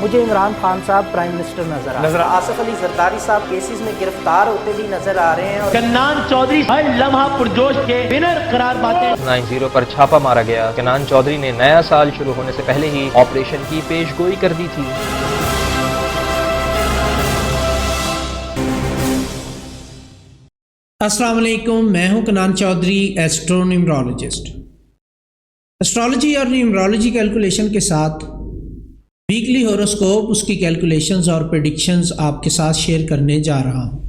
مجھے عمران خان صاحب prime minister نظر آ رہے ہیں، آصف علی زرداری صاحب کیسز میں گرفتار ہوتے بھی نظر آ رہے ہیں، اور کنان چودھری ہر لمحہ پرجوش کے ونر قرار پاتے ہیں۔ 90 پر چھاپا مارا گیا۔ کنان چودھری نے نیا سال شروع ہونے سے پہلے ہی آپریشن کی پیش گوئی کر دی تھی۔ السلام علیکم، میں ہوں کنان چودھری، ایسٹرو نیمرولوجسٹ۔ اسٹرالوجی اور نیمرولوجی کیلکولیشن کے ساتھ ویکلی ہوروسکوپ، اس کی کیلکولیشنز اور پریڈکشنز آپ کے ساتھ شیئر کرنے جا رہا ہوں۔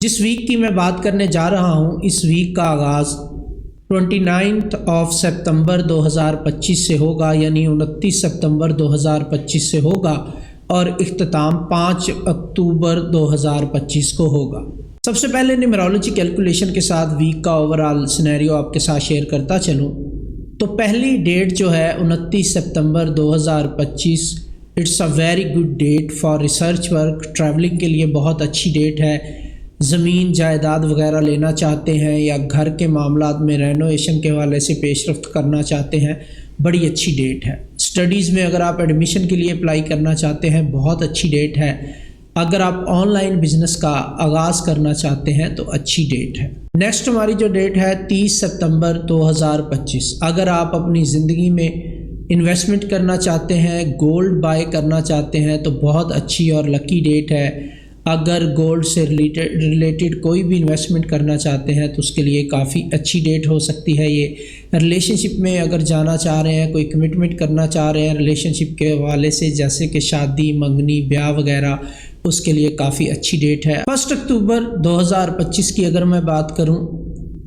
جس ویک کی میں بات کرنے جا رہا ہوں، اس ویک کا آغاز 29 سپتمبر 2025 سے ہوگا، یعنی 29 سپتمبر 2025 سے ہوگا، اور اختتام 5 اکتوبر 2025 کو ہوگا۔ سب سے پہلے نیمرولوجی کیلکولیشن کے ساتھ ویک کا اوورآل سینیریو آپ کے ساتھ شیئر کرتا چلوں تو پہلی ڈیٹ جو ہے 29 سپتمبر 2025، it's a very good date for research work, travelling کے لیے بہت اچھی ڈیٹ ہے۔ زمین جائیداد وغیرہ لینا چاہتے ہیں یا گھر کے معاملات میں رینوویشن کے حوالے سے پیش رفت کرنا چاہتے ہیں، بڑی اچھی ڈیٹ ہے۔ اسٹڈیز میں اگر آپ ایڈمیشن کے لیے اپلائی کرنا چاہتے ہیں، بہت اچھی ڈیٹ ہے۔ اگر آپ آن لائن بزنس کا آغاز کرنا چاہتے ہیں تو اچھی ڈیٹ ہے۔ نیکسٹ ہماری جو ڈیٹ ہے 30 سپتمبر 2025، اگر آپ اپنی زندگی میں انویسٹمنٹ کرنا چاہتے ہیں، گولڈ بائی کرنا چاہتے ہیں تو بہت اچھی اور لکی ڈیٹ ہے۔ اگر گولڈ سے ریلیٹڈ کوئی بھی انویسٹمنٹ کرنا چاہتے ہیں تو اس کے لیے کافی اچھی ڈیٹ ہو سکتی ہے۔ یہ ریلیشن شپ میں اگر جانا چاہ رہے ہیں، کوئی کمٹمنٹ کرنا چاہ رہے ہیں ریلیشن شپ کے حوالے سے، جیسے کہ شادی، منگنی، بیاہ وغیرہ، اس کے لیے کافی اچھی ڈیٹ ہے۔ 1 اکتوبر 2025 کی اگر میں بات کروں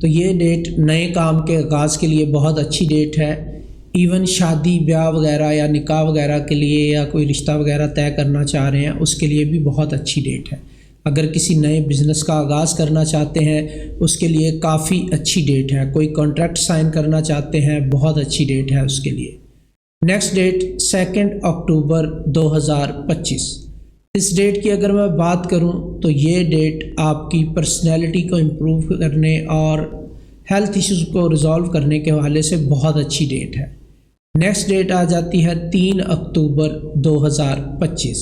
تو یہ ڈیٹ نئے کام کے آغاز کے لیے بہت اچھی ڈیٹ ہے۔ ایون شادی، بیاہ وغیرہ یا نکاح وغیرہ کے لیے یا کوئی رشتہ وغیرہ طے کرنا چاہ رہے ہیں، اس کے لیے بھی بہت اچھی ڈیٹ ہے۔ اگر کسی نئے بزنس کا آغاز کرنا چاہتے ہیں، اس کے لیے کافی اچھی ڈیٹ ہے۔ کوئی کانٹریکٹ سائن کرنا چاہتے ہیں، بہت اچھی ڈیٹ ہے اس کے لیے۔ نیکسٹ ڈیٹ 2 اکتوبر 2025۔ اس ڈیٹ کی اگر میں بات کروں تو یہ ڈیٹ آپ کی پرسنالٹی کو امپروو کرنے اور ہیلتھ ایشوز کو ریزالو کرنے کے حوالے سے بہت اچھی ڈیٹ ہے۔ نیکسٹ ڈیٹ آ جاتی ہے 3 اکتوبر 2025۔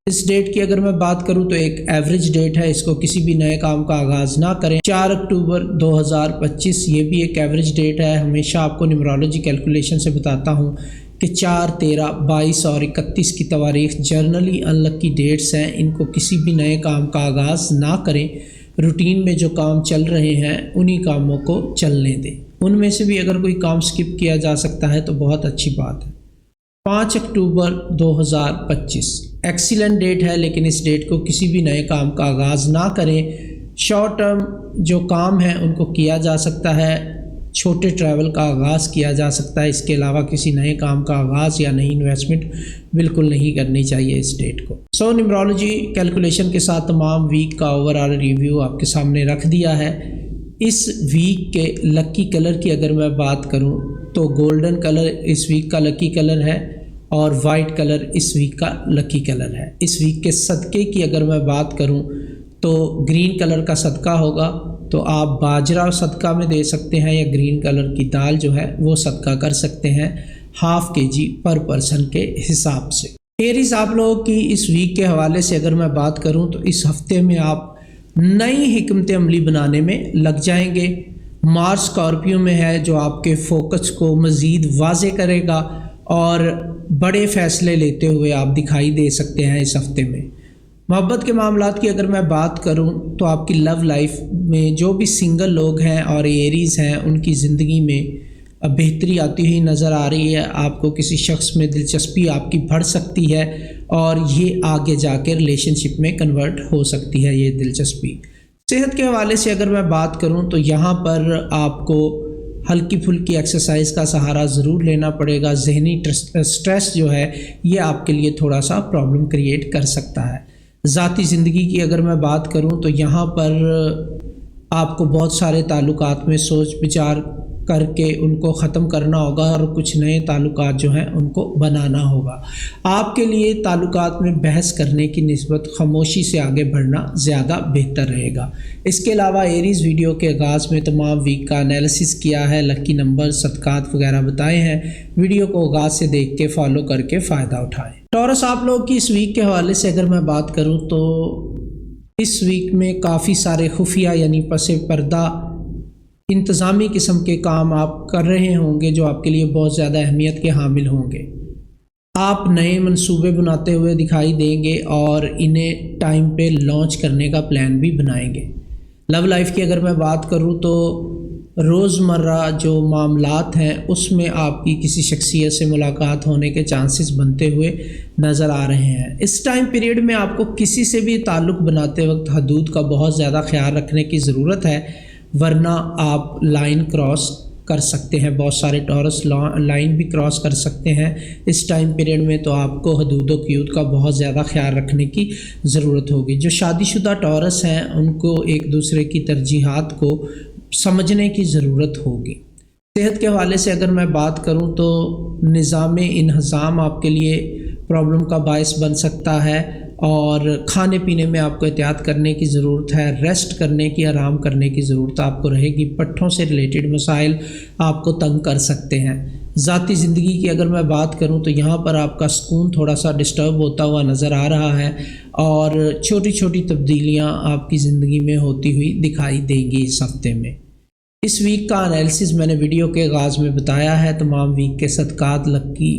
اس ڈیٹ کی اگر میں بات کروں تو ایک ایوریج ڈیٹ ہے، اس کو کسی بھی نئے کام کا آغاز نہ کریں۔ 4 اکتوبر 2025 یہ بھی ایک ایوریج ڈیٹ ہے۔ ہمیشہ آپ کو نیمرولوجی کیلکولیشن سے بتاتا ہوں کہ 4، 13، 22 اور 31 کی تواریخ جرنلی ان لکی ڈیٹس ہیں۔ ان کو کسی بھی نئے کام کا آغاز نہ کریں۔ روٹین میں جو کام چل رہے ہیں انہی کاموں کو چلنے دیں۔ ان میں سے بھی اگر کوئی کام سکپ کیا جا سکتا ہے تو بہت اچھی بات ہے۔ 5 اکتوبر 2025 ایکسیلنٹ ڈیٹ ہے، لیکن اس ڈیٹ کو کسی بھی نئے کام کا آغاز نہ کریں۔ شارٹ ٹرم جو کام ہیں ان کو کیا جا سکتا ہے، چھوٹے ٹریول کا آغاز کیا جا سکتا ہے، اس کے علاوہ کسی نئے کام کا آغاز یا نئی انویسٹمنٹ بالکل نہیں کرنی چاہیے اس ڈیٹ کو۔ نیمرولوجی کیلکولیشن کے ساتھ تمام ویک کا اوورآل ریویو آپ کے سامنے رکھ دیا ہے۔ اس ویک کے لکی کلر کی اگر میں بات کروں تو گولڈن کلر اس ویک کا لکی کلر ہے اور وائٹ کلر اس ویک کا لکی کلر ہے۔ اس ویک کے صدقے کی اگر میں بات کروں تو گرین کلر کا صدقہ ہوگا، تو آپ باجرہ صدقہ میں دے سکتے ہیں یا گرین کلر کی دال جو ہے وہ صدقہ کر سکتے ہیں ½ kg پر پرسن کے حساب سے۔ ایریز آپ لوگوں کی اس ویک کے حوالے سے اگر میں بات کروں تو اس ہفتے میں آپ نئی حکمت عملی بنانے میں لگ جائیں گے۔ مارس اسکارپیو میں ہے جو آپ کے فوکس کو مزید واضح کرے گا اور بڑے فیصلے لیتے ہوئے آپ دکھائی دے سکتے ہیں اس ہفتے میں۔ محبت کے معاملات کی اگر میں بات کروں تو آپ کی لو لائف میں جو بھی سنگل لوگ ہیں اور ایریز ہیں، ان کی زندگی میں بہتری آتی ہوئی نظر آ رہی ہے۔ آپ کو کسی شخص میں دلچسپی آپ کی بڑھ سکتی ہے اور یہ آگے جا کے ریلیشن شپ میں کنورٹ ہو سکتی ہے یہ دلچسپی۔ صحت کے حوالے سے اگر میں بات کروں تو یہاں پر آپ کو ہلکی پھلکی ایکسرسائز کا سہارا ضرور لینا پڑے گا۔ ذہنی سٹریس جو ہے یہ آپ کے لیے تھوڑا سا پرابلم کریٹ کر سکتا ہے۔ ذاتی زندگی کی اگر میں بات کروں تو یہاں پر آپ کو بہت سارے تعلقات میں سوچ بچار کر کے ان کو ختم کرنا ہوگا اور کچھ نئے تعلقات جو ہیں ان کو بنانا ہوگا۔ آپ کے لیے تعلقات میں بحث کرنے کی نسبت خاموشی سے آگے بڑھنا زیادہ بہتر رہے گا۔ اس کے علاوہ ایریز ویڈیو کے آغاز میں تمام ویک کا انالیسس کیا ہے، لکی نمبر، صدقات وغیرہ بتائے ہیں۔ ویڈیو کو آغاز سے دیکھ کے فالو کر کے فائدہ اٹھائیں۔ ٹورس آپ لوگ کی اس ویک کے حوالے سے اگر میں بات کروں تو اس ویک میں کافی سارے خفیہ یعنی پس پردہ انتظامی قسم کے کام آپ کر رہے ہوں گے جو آپ کے لیے بہت زیادہ اہمیت کے حامل ہوں گے۔ آپ نئے منصوبے بناتے ہوئے دکھائی دیں گے اور انہیں ٹائم پہ لانچ کرنے کا پلان بھی بنائیں گے۔ لو لائف کی اگر میں بات کروں تو روزمرہ جو معاملات ہیں اس میں آپ کی کسی شخصیت سے ملاقات ہونے کے چانسز بنتے ہوئے نظر آ رہے ہیں۔ اس ٹائم پیریڈ میں آپ کو کسی سے بھی تعلق بناتے وقت حدود کا بہت زیادہ خیال رکھنے کی ضرورت ہے، ورنہ آپ لائن کراس کر سکتے ہیں۔ بہت سارے ٹورس لائن بھی کراس کر سکتے ہیں اس ٹائم پیریڈ میں، تو آپ کو حدود و قیود کا بہت زیادہ خیال رکھنے کی ضرورت ہوگی۔ جو شادی شدہ ٹورس ہیں ان کو ایک دوسرے کی ترجیحات کو سمجھنے کی ضرورت ہوگی۔ صحت کے حوالے سے اگر میں بات کروں تو نظام انہضام آپ کے لیے پرابلم کا باعث بن سکتا ہے، اور کھانے پینے میں آپ کو احتیاط کرنے کی ضرورت ہے، ریسٹ کرنے کی، آرام کرنے کی ضرورت آپ کو رہے گی۔ پٹھوں سے ریلیٹڈ مسائل آپ کو تنگ کر سکتے ہیں۔ ذاتی زندگی کی اگر میں بات کروں تو یہاں پر آپ کا سکون تھوڑا سا ڈسٹرب ہوتا ہوا نظر آ رہا ہے، اور چھوٹی چھوٹی تبدیلیاں آپ کی زندگی میں ہوتی ہوئی دکھائی دیں گی اس ہفتے میں۔ اس ویک کا انالیسس میں نے ویڈیو کے آغاز میں بتایا ہے، تمام ویک کے صدقات، لکی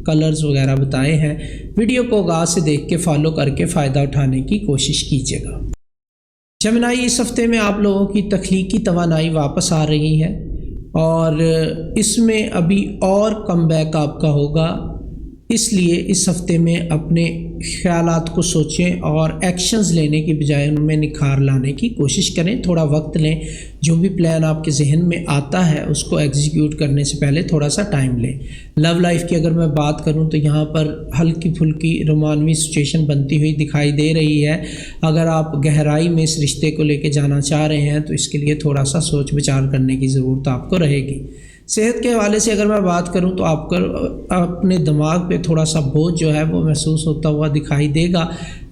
کلرز وغیرہ بتائے ہیں۔ ویڈیو کو آغاز سے دیکھ کے فالو کر کے فائدہ اٹھانے کی کوشش کیجیے گا۔ جمنائی، اس ہفتے میں آپ لوگوں کی تخلیقی توانائی واپس آ رہی ہے، اور اس میں ابھی اور کم بیک آپ کا ہوگا، اس لیے اس ہفتے میں اپنے خیالات کو سوچیں اور ایکشنز لینے کی بجائے ان میں نکھار لانے کی کوشش کریں۔ تھوڑا وقت لیں، جو بھی پلان آپ کے ذہن میں آتا ہے اس کو ایگزیکیوٹ کرنے سے پہلے تھوڑا سا ٹائم لیں۔ لو لائف کی اگر میں بات کروں تو یہاں پر ہلکی پھلکی رومانوی سچویشن بنتی ہوئی دکھائی دے رہی ہے۔ اگر آپ گہرائی میں اس رشتے کو لے کے جانا چاہ رہے ہیں تو اس کے لیے تھوڑا سا سوچ بچار کرنے کی ضرورت آپ کو رہے گی۔ صحت کے حوالے سے اگر میں بات کروں تو آپ کو اپنے دماغ پہ تھوڑا سا بوجھ جو ہے وہ محسوس ہوتا ہوا دکھائی دے گا۔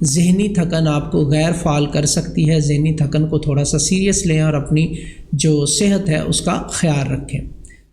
ذہنی تھکن آپ کو غیر فعال کر سکتی ہے۔ ذہنی تھکن کو تھوڑا سا سیریس لیں اور اپنی جو صحت ہے اس کا خیال رکھیں۔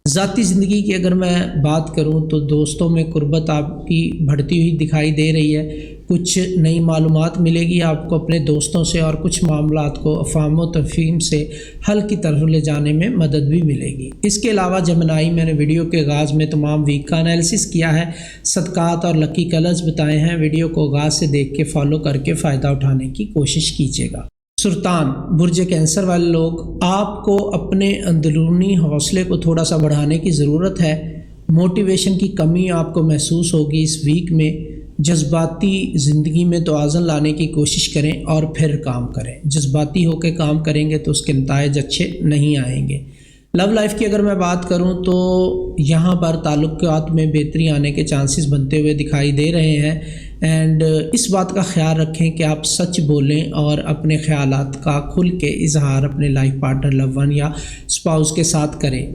ذاتی زندگی کی اگر میں بات کروں تو دوستوں میں قربت آپ کی بڑھتی ہوئی دکھائی دے رہی ہے۔ کچھ نئی معلومات ملے گی آپ کو اپنے دوستوں سے، اور کچھ معاملات کو افہام و تفہیم سے حل کی طرف لے جانے میں مدد بھی ملے گی۔ اس کے علاوہ جمنائی، میں نے ویڈیو کے آغاز میں تمام ویک کا انالیسس کیا ہے، صدقات اور لکی کلرز بتائے ہیں۔ ویڈیو کو آغاز سے دیکھ کے فالو کر کے فائدہ اٹھانے کی کوشش کیجیے گا۔ سرطان، برج کینسر والے لوگ، آپ کو اپنے اندرونی حوصلے کو تھوڑا سا بڑھانے کی ضرورت ہے۔ موٹیویشن کی کمی آپ کو محسوس ہوگی اس ویک میں۔ جذباتی زندگی میں توازن لانے کی کوشش کریں اور پھر کام کریں۔ جذباتی ہو کے کام کریں گے تو اس کے نتائج اچھے نہیں آئیں گے۔ لو لائف کی اگر میں بات کروں تو یہاں پر تعلقات میں بہتری آنے کے چانسز بنتے ہوئے دکھائی دے رہے ہیں، اینڈ اس بات کا خیال رکھیں کہ آپ سچ بولیں اور اپنے خیالات کا کھل کے اظہار اپنے لائف پارٹنر، لو ون یا اسپاؤس کے ساتھ کریں۔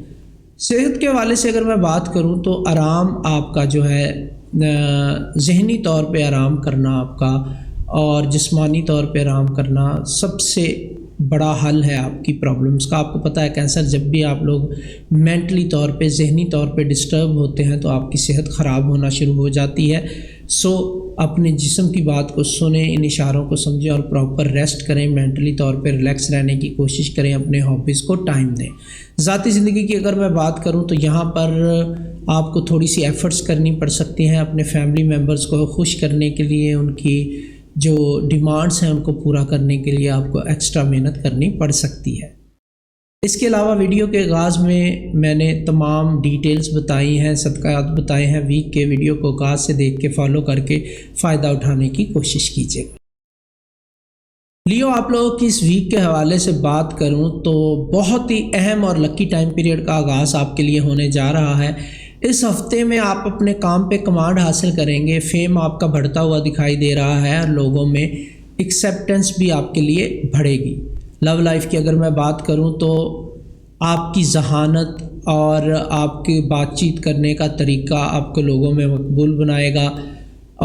صحت کے حوالے سے اگر میں بات کروں تو آرام آپ کا جو ہے ذہنی طور پہ آرام کرنا آپ کا اور جسمانی طور پہ آرام کرنا سب سے بڑا حل ہے آپ کی پرابلمس کا۔ آپ کو پتہ ہے کینسر، جب بھی آپ لوگ مینٹلی طور پہ، ذہنی طور پہ ڈسٹرب ہوتے ہیں تو آپ کی صحت خراب ہونا شروع ہو جاتی ہے۔ سو اپنے جسم کی بات کو سنیں، ان اشاروں کو سمجھیں اور پراپر ریسٹ کریں، مینٹلی طور پہ ریلیکس رہنے کی کوشش کریں، اپنے ہابیز کو ٹائم دیں۔ ذاتی زندگی کی اگر میں بات کروں تو یہاں پر آپ کو تھوڑی سی ایفرٹس کرنی پڑ سکتی ہیں اپنے فیملی ممبرز کو خوش کرنے کے لیے، ان کی جو ڈیمانڈس ہیں ان کو پورا کرنے کے لیے آپ کو ایکسٹرا محنت کرنی پڑ سکتی ہے۔ اس کے علاوہ ویڈیو کے آغاز میں نے تمام ڈیٹیلز بتائی ہیں، صدقات بتائے ہیں ویک کے۔ ویڈیو کو آغاز سے دیکھ کے فالو کر کے فائدہ اٹھانے کی کوشش کیجیے گا۔ لیو، آپ لوگوں کی اس ویک کے حوالے سے بات کروں تو بہت ہی اہم اور لکی ٹائم پیریڈ کا آغاز آپ کے لیے ہونے جا رہا ہے۔ اس ہفتے میں آپ اپنے کام پہ کمانڈ حاصل کریں گے، فیم آپ کا بڑھتا ہوا دکھائی دے رہا ہے اور لوگوں میں ایکسیپٹنس بھی آپ کے لیے بڑھے گی۔ لو لائف کی اگر میں بات کروں تو آپ کی ذہانت اور آپ کی بات چیت کرنے کا طریقہ آپ کو لوگوں میں مقبول بنائے گا،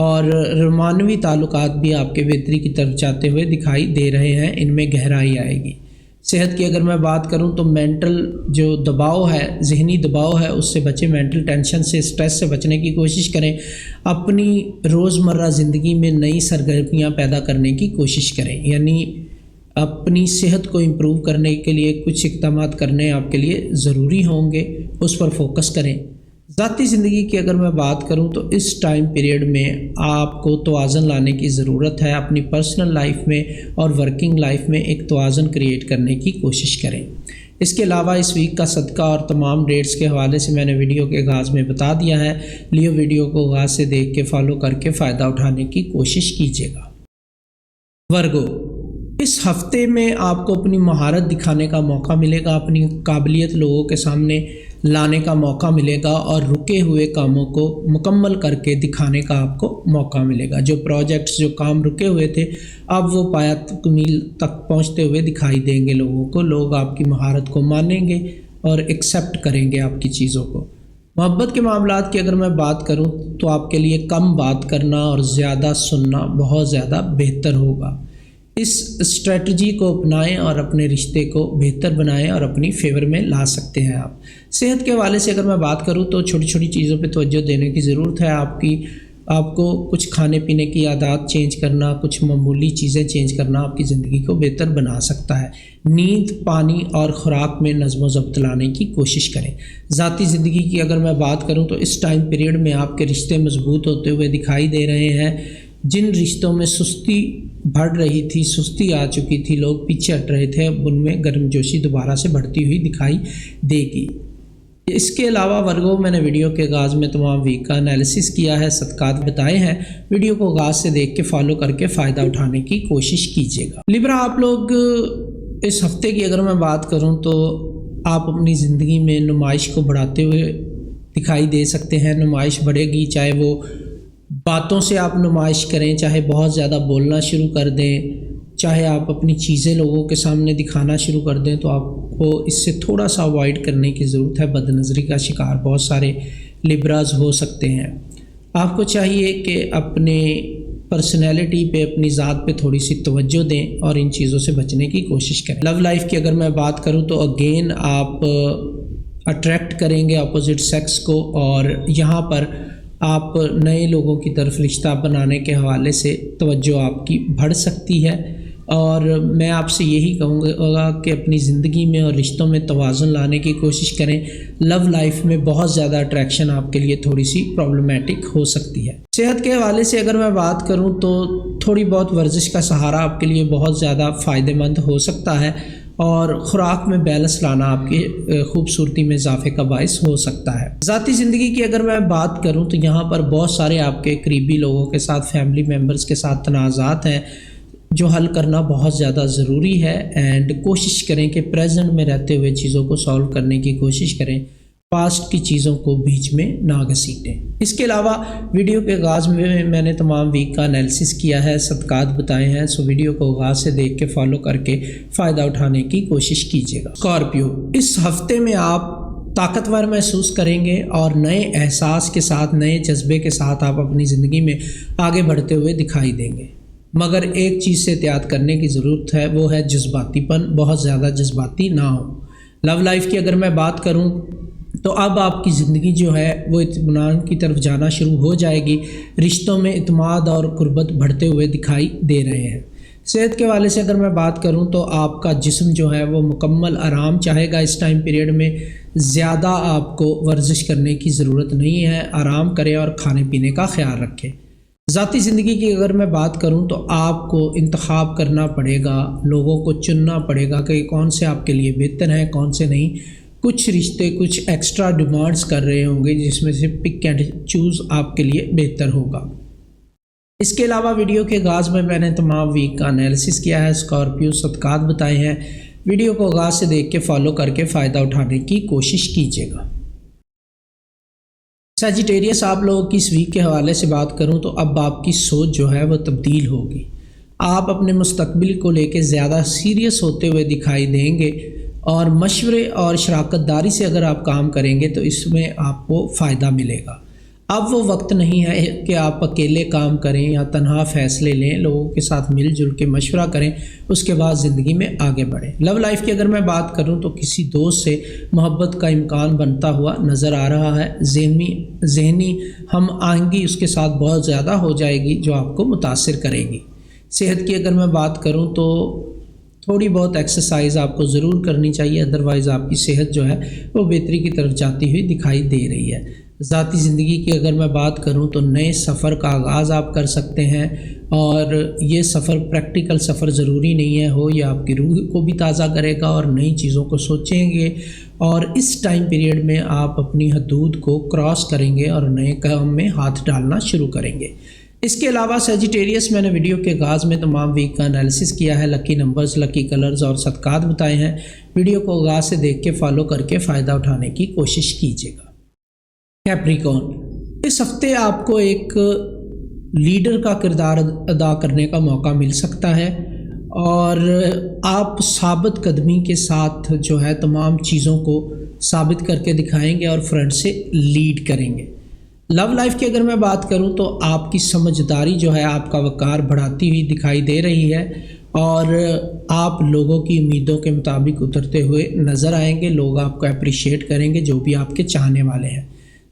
اور رومانوی تعلقات بھی آپ کے بہتری کی طرف جاتے ہوئے دکھائی دے رہے ہیں، ان میں گہرائی آئے گی۔ صحت کی اگر میں بات کروں تو مینٹل جو دباؤ ہے، ذہنی دباؤ ہے، اس سے بچیں، مینٹل ٹینشن سے، اسٹریس سے بچنے کی کوشش کریں، اپنی روزمرہ زندگی میں نئی سرگرمیاں پیدا کرنے کی کوشش کریں، یعنی اپنی صحت کو امپروو کرنے کے لیے کچھ اقدامات کرنے آپ کے لیے ضروری ہوں گے، اس پر فوکس کریں۔ ذاتی زندگی کی اگر میں بات کروں تو اس ٹائم پیریڈ میں آپ کو توازن لانے کی ضرورت ہے، اپنی پرسنل لائف میں اور ورکنگ لائف میں ایک توازن کریٹ کرنے کی کوشش کریں۔ اس کے علاوہ اس ویک کا صدقہ اور تمام ڈیٹس کے حوالے سے میں نے ویڈیو کے آغاز میں بتا دیا ہے، لیو ویڈیو کو آغاز سے دیکھ کے فالو کر کے فائدہ اٹھانے کی کوشش کیجیے گا۔ ورگو، اس ہفتے میں آپ کو اپنی مہارت دکھانے کا موقع ملے گا، اپنی قابلیت لوگوں کے سامنے لانے کا موقع ملے گا، اور رکے ہوئے کاموں کو مکمل کر کے دکھانے کا آپ کو موقع ملے گا۔ جو پروجیکٹس، جو کام رکے ہوئے تھے، اب وہ پایہ تکمیل تک پہنچتے ہوئے دکھائی دیں گے لوگوں کو، لوگ آپ کی مہارت کو مانیں گے اور ایکسیپٹ کریں گے آپ کی چیزوں کو۔ محبت کے معاملات کی اگر میں بات کروں تو آپ کے لیے کم بات کرنا اور زیادہ سننا بہت زیادہ بہتر ہوگا۔ اس اسٹریٹجی کو اپنائیں اور اپنے رشتے کو بہتر بنائیں اور اپنی فیور میں لا سکتے ہیں آپ۔ صحت کے حوالے سے اگر میں بات کروں تو چھوٹی چھوٹی چیزوں پہ توجہ دینے کی ضرورت ہے آپ کو کچھ کھانے پینے کی عادات چینج کرنا، کچھ معمولی چیزیں چینج کرنا آپ کی زندگی کو بہتر بنا سکتا ہے۔ نیند، پانی اور خوراک میں نظم و ضبط لانے کی کوشش کریں۔ ذاتی زندگی کی اگر میں بات کروں تو اس ٹائم پیریڈ میں آپ کے رشتے مضبوط ہوتے ہوئے دکھائی دے رہے ہیں۔ جن رشتوں میں سستی بڑھ رہی تھی، سستی آ چکی تھی، لوگ پیچھے ہٹ رہے تھے، اب ان میں گرم جوشی دوبارہ سے بڑھتی ہوئی دکھائی دے گی۔ اس کے علاوہ ورگو، میں نے ویڈیو کے آغاز میں تمام ویک کا انالیسس کیا ہے، صدقات بتائے ہیں، ویڈیو کو آغاز سے دیکھ کے فالو کر کے فائدہ اٹھانے کی کوشش کیجیے گا۔ لیبرا، آپ لوگ اس ہفتے کی اگر میں بات کروں تو آپ اپنی زندگی میں نمائش کو بڑھاتے ہوئے دکھائی دے سکتے ہیں۔ نمائش بڑھے گی، چاہے وہ باتوں سے آپ نمائش کریں، چاہے بہت زیادہ بولنا شروع کر دیں، چاہے آپ اپنی چیزیں لوگوں کے سامنے دکھانا شروع کر دیں، تو آپ کو اس سے تھوڑا سا اوائڈ کرنے کی ضرورت ہے۔ بد نظری کا شکار بہت سارے لیبراز ہو سکتے ہیں۔ آپ کو چاہیے کہ اپنے پرسنالٹی پہ، اپنی ذات پہ تھوڑی سی توجہ دیں اور ان چیزوں سے بچنے کی کوشش کریں۔ لو لائف کی اگر میں بات کروں تو اگین آپ اٹریکٹ کریں گے اپوزٹ سیکس کو، اور یہاں پر آپ نئے لوگوں کی طرف رشتہ بنانے کے حوالے سے توجہ آپ کی بڑھ سکتی ہے۔ اور میں آپ سے یہی کہوں گا کہ اپنی زندگی میں اور رشتوں میں توازن لانے کی کوشش کریں۔ لو لائف میں بہت زیادہ اٹریکشن آپ کے لیے تھوڑی سی پرابلمٹک ہو سکتی ہے۔ صحت کے حوالے سے اگر میں بات کروں تو تھوڑی بہت ورزش کا سہارا آپ کے لیے بہت زیادہ فائدہ مند ہو سکتا ہے، اور خوراک میں بیلنس لانا آپ کی خوبصورتی میں اضافے کا باعث ہو سکتا ہے۔ ذاتی زندگی کی اگر میں بات کروں تو یہاں پر بہت سارے آپ کے قریبی لوگوں کے ساتھ، فیملی ممبرز کے ساتھ تنازعات ہیں جو حل کرنا بہت زیادہ ضروری ہے، اینڈ کوشش کریں کہ پریزنٹ میں رہتے ہوئے چیزوں کو سولو کرنے کی کوشش کریں، پاسٹ کی چیزوں کو بیچ میں نہ گھسیٹیں۔ اس کے علاوہ ویڈیو کے آغاز میں نے تمام ویک کا انالیسس کیا ہے، صدقات بتائے ہیں، سو ویڈیو کو آغاز سے دیکھ کے فالو کر کے فائدہ اٹھانے کی کوشش کیجیے گا۔ اسکارپیو، اس ہفتے میں آپ طاقتور محسوس کریں گے اور نئے احساس کے ساتھ، نئے جذبے کے ساتھ آپ اپنی زندگی میں آگے بڑھتے ہوئے دکھائی دیں گے، مگر ایک چیز سے احتیاط کرنے کی ضرورت ہے، وہ ہے جذباتی پن۔ بہت زیادہ جذباتی نہ ہو۔ لو لائف کی اگر میں بات کروں تو اب آپ کی زندگی جو ہے وہ اطمینان کی طرف جانا شروع ہو جائے گی، رشتوں میں اعتماد اور قربت بڑھتے ہوئے دکھائی دے رہے ہیں۔ صحت کے حوالے سے اگر میں بات کروں تو آپ کا جسم جو ہے وہ مکمل آرام چاہے گا۔ اس ٹائم پیریڈ میں زیادہ آپ کو ورزش کرنے کی ضرورت نہیں ہے، آرام کریں اور کھانے پینے کا خیال رکھیں۔ ذاتی زندگی کی اگر میں بات کروں تو آپ کو انتخاب کرنا پڑے گا، لوگوں کو چننا پڑے گا کہ کون سے آپ کے لیے بہتر ہیں، کون سے نہیں۔ کچھ رشتے کچھ ایکسٹرا ڈیمانڈز کر رہے ہوں گے، جس میں سے پک اینڈ چوز آپ کے لیے بہتر ہوگا۔ اس کے علاوہ ویڈیو کے آغاز میں نے تمام ویک کا انالیسس کیا ہے، اسکارپیو صدقات بتائے ہیں، ویڈیو کو آغاز سے دیکھ کے فالو کر کے فائدہ اٹھانے کی کوشش کیجیے گا۔ سیجیٹیریس، آپ لوگوں کی اس ویک کے حوالے سے بات کروں تو اب آپ کی سوچ جو ہے وہ تبدیل ہوگی۔ آپ اپنے مستقبل کو لے کے زیادہ سیریس ہوتے ہوئے دکھائی دیں گے، اور مشورے اور شراکت داری سے اگر آپ کام کریں گے تو اس میں آپ کو فائدہ ملے گا۔ اب وہ وقت نہیں ہے کہ آپ اکیلے کام کریں یا تنہا فیصلے لیں، لوگوں کے ساتھ مل جل کے مشورہ کریں، اس کے بعد زندگی میں آگے بڑھیں۔ لو لائف کی اگر میں بات کروں تو کسی دوست سے محبت کا امکان بنتا ہوا نظر آ رہا ہے، ذہنی ہم آہنگی اس کے ساتھ بہت زیادہ ہو جائے گی جو آپ کو متاثر کرے گی۔ صحت کی اگر میں بات کروں تو تھوڑی بہت ایکسرسائز آپ کو ضرور کرنی چاہیے، ادروائز آپ کی صحت جو ہے وہ بہتری کی طرف جاتی ہوئی دکھائی دے رہی ہے۔ ذاتی زندگی کی اگر میں بات کروں تو نئے سفر کا آغاز آپ کر سکتے ہیں، اور یہ سفر پریکٹیکل سفر ضروری نہیں ہے ہو، یہ آپ کی روح کو بھی تازہ کرے گا اور نئی چیزوں کو سوچیں گے، اور اس ٹائم پیریڈ میں آپ اپنی حدود کو کراس کریں گے اور نئے کام میں ہاتھ ڈالنا شروع کریں گے۔ اس کے علاوہ سیجیٹیریس میں نے ویڈیو کے آغاز میں تمام ویک کا انالیسس کیا ہے، لکی نمبرز، لکی کلرز اور صدقات بتائے ہیں۔ ویڈیو کو آغاز سے دیکھ کے فالو کر کے فائدہ اٹھانے کی کوشش کیجیے گا۔ کیپریکون، اس ہفتے آپ کو ایک لیڈر کا کردار ادا کرنے کا موقع مل سکتا ہے، اور آپ ثابت قدمی کے ساتھ جو ہے تمام چیزوں کو ثابت کر کے دکھائیں گے اور فرنٹ سے لیڈ کریں گے۔ لو لائف کی اگر میں بات کروں تو آپ کی سمجھداری جو ہے آپ کا وقار بڑھاتی ہوئی دکھائی دے رہی ہے، اور آپ لوگوں کی امیدوں کے مطابق اترتے ہوئے نظر آئیں گے۔ لوگ آپ کو اپریشیٹ کریں گے جو بھی آپ کے چاہنے والے ہیں۔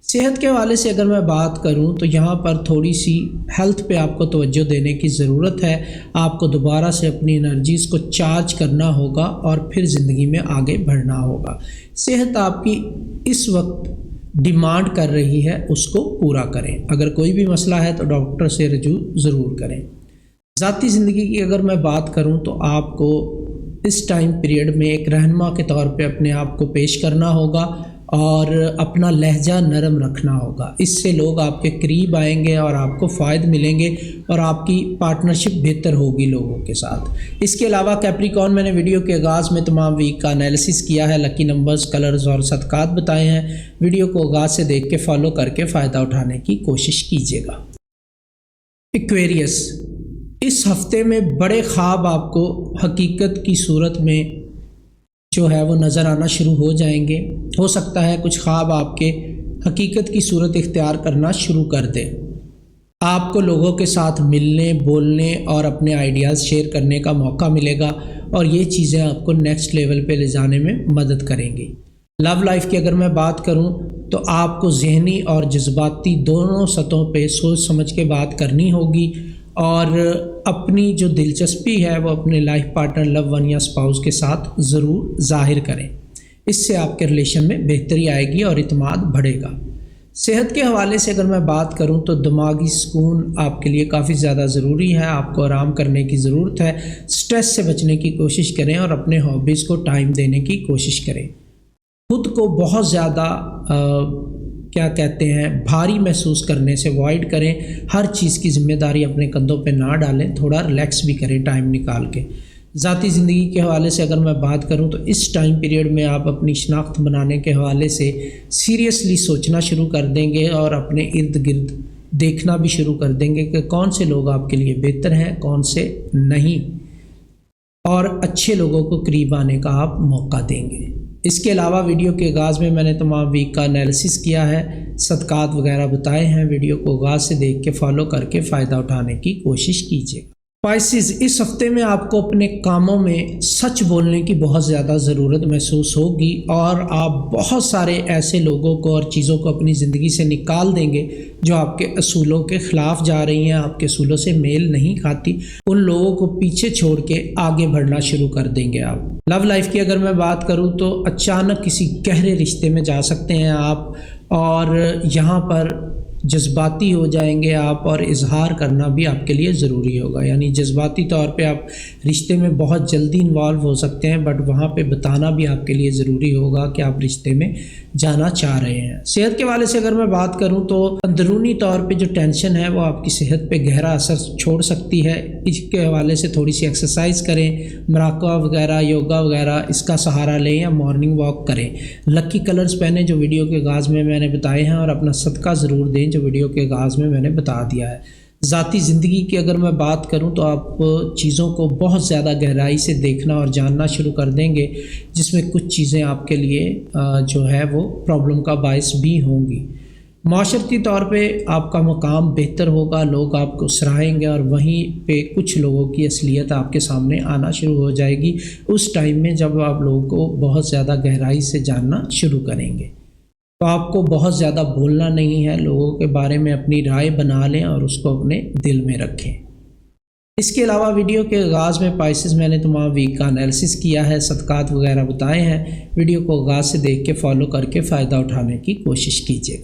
صحت کے حوالے سے اگر میں بات کروں تو یہاں پر تھوڑی سی ہیلتھ پہ آپ کو توجہ دینے کی ضرورت ہے۔ آپ کو دوبارہ سے اپنی انرجیز کو چارج کرنا ہوگا اور پھر زندگی میں آگے بڑھنا ہوگا۔ صحت آپ کی اس وقت ڈیمانڈ کر رہی ہے، اس کو پورا کریں۔ اگر کوئی بھی مسئلہ ہے تو ڈاکٹر سے رجوع ضرور کریں۔ ذاتی زندگی کی اگر میں بات کروں تو آپ کو اس ٹائم پیریڈ میں ایک رہنما کے طور پہ اپنے آپ کو پیش کرنا ہوگا اور اپنا لہجہ نرم رکھنا ہوگا۔ اس سے لوگ آپ کے قریب آئیں گے اور آپ کو فائد ملیں گے، اور آپ کی پارٹنرشپ بہتر ہوگی لوگوں کے ساتھ۔ اس کے علاوہ کیپریکون، میں نے ویڈیو کے آغاز میں تمام ویک کا انالیسس کیا ہے، لکی نمبرز، کلرز اور صدقات بتائے ہیں۔ ویڈیو کو آغاز سے دیکھ کے فالو کر کے فائدہ اٹھانے کی کوشش کیجیے گا۔ ایکویریس، اس ہفتے میں بڑے خواب آپ کو حقیقت کی صورت میں جو ہے وہ نظر آنا شروع ہو جائیں گے۔ ہو سکتا ہے کچھ خواب آپ کے حقیقت کی صورت اختیار کرنا شروع کر دیں۔ آپ کو لوگوں کے ساتھ ملنے، بولنے اور اپنے آئیڈیاز شیئر کرنے کا موقع ملے گا، اور یہ چیزیں آپ کو نیکسٹ لیول پہ لے جانے میں مدد کریں گی۔ لو لائف کی اگر میں بات کروں تو آپ کو ذہنی اور جذباتی دونوں سطحوں پہ سوچ سمجھ کے بات کرنی ہوگی، اور اپنی جو دلچسپی ہے وہ اپنے لائف پارٹنر، لو ون یا اسپاؤس کے ساتھ ضرور ظاہر کریں۔ اس سے آپ کے ریلیشن میں بہتری آئے گی اور اعتماد بڑھے گا۔ صحت کے حوالے سے اگر میں بات کروں تو دماغی سکون آپ کے لیے کافی زیادہ ضروری ہے۔ آپ کو آرام کرنے کی ضرورت ہے، سٹریس سے بچنے کی کوشش کریں اور اپنے ہابیز کو ٹائم دینے کی کوشش کریں۔ خود کو بہت زیادہ بھاری محسوس کرنے سے اوائڈ کریں۔ ہر چیز کی ذمہ داری اپنے کندھوں پہ نہ ڈالیں، تھوڑا ریلیکس بھی کریں ٹائم نکال کے۔ ذاتی زندگی کے حوالے سے اگر میں بات کروں تو اس ٹائم پیریڈ میں آپ اپنی شناخت بنانے کے حوالے سے سیریسلی سوچنا شروع کر دیں گے، اور اپنے ارد گرد دیکھنا بھی شروع کر دیں گے کہ کون سے لوگ آپ کے لیے بہتر ہیں، کون سے نہیں، اور اچھے لوگوں کو قریب آنے کا آپ موقع دیں گے۔ اس کے علاوہ ویڈیو کے آغاز میں نے تمام ویک کا انالیسس کیا ہے، صدقات وغیرہ بتائے ہیں۔ ویڈیو کو آغاز سے دیکھ کے فالو کر کے فائدہ اٹھانے کی کوشش کیجیے۔ اسپائسز، اس ہفتے میں آپ کو اپنے کاموں میں سچ بولنے کی بہت زیادہ ضرورت محسوس ہوگی، اور آپ بہت سارے ایسے لوگوں کو اور چیزوں کو اپنی زندگی سے نکال دیں گے جو آپ کے اصولوں کے خلاف جا رہی ہیں، آپ کے اصولوں سے میل نہیں کھاتی۔ ان لوگوں کو پیچھے چھوڑ کے آگے بڑھنا شروع کر دیں گے آپ۔ لو لائف کی اگر میں بات کروں تو اچانک کسی گہرے رشتے میں جا سکتے ہیں آپ، اور یہاں پر جذباتی ہو جائیں گے آپ، اور اظہار کرنا بھی آپ کے لیے ضروری ہوگا۔ یعنی جذباتی طور پہ آپ رشتے میں بہت جلدی انوالو ہو سکتے ہیں، بٹ وہاں پہ بتانا بھی آپ کے لیے ضروری ہوگا کہ آپ رشتے میں جانا چاہ رہے ہیں۔ صحت کے حوالے سے اگر میں بات کروں تو اندرونی طور پہ جو ٹینشن ہے وہ آپ کی صحت پہ گہرا اثر چھوڑ سکتی ہے۔ اس کے حوالے سے تھوڑی سی ایکسرسائز کریں، مراقبہ وغیرہ، یوگا وغیرہ، اس کا سہارا لیں یا مارننگ واک کریں۔ لکی کلرز پہنیں جو ویڈیو کے آغاز میں نے بتائے ہیں، اور اپنا صدقہ ضرور دیں جو ویڈیو کے آغاز میں نے بتا دیا ہے۔ ذاتی زندگی کی اگر میں بات کروں تو آپ چیزوں کو بہت زیادہ گہرائی سے دیکھنا اور جاننا شروع کر دیں گے، جس میں کچھ چیزیں آپ کے لیے جو ہے وہ پرابلم کا باعث بھی ہوں گی۔ معاشرتی طور پہ آپ کا مقام بہتر ہوگا، لوگ آپ کو سراہیں گے، اور وہیں پہ کچھ لوگوں کی اصلیت آپ کے سامنے آنا شروع ہو جائے گی اس ٹائم میں جب آپ لوگوں کو بہت زیادہ گہرائی سے جاننا شروع کریں گے۔ تو آپ کو بہت زیادہ بولنا نہیں ہے، لوگوں کے بارے میں اپنی رائے بنا لیں اور اس کو اپنے دل میں رکھیں۔ اس کے علاوہ ویڈیو کے آغاز میں پائسز میں نے تمام ویک کا انالیسس کیا ہے، صدقات وغیرہ بتائے ہیں۔ ویڈیو کو آغاز سے دیکھ کے فالو کر کے فائدہ اٹھانے کی کوشش کیجیے۔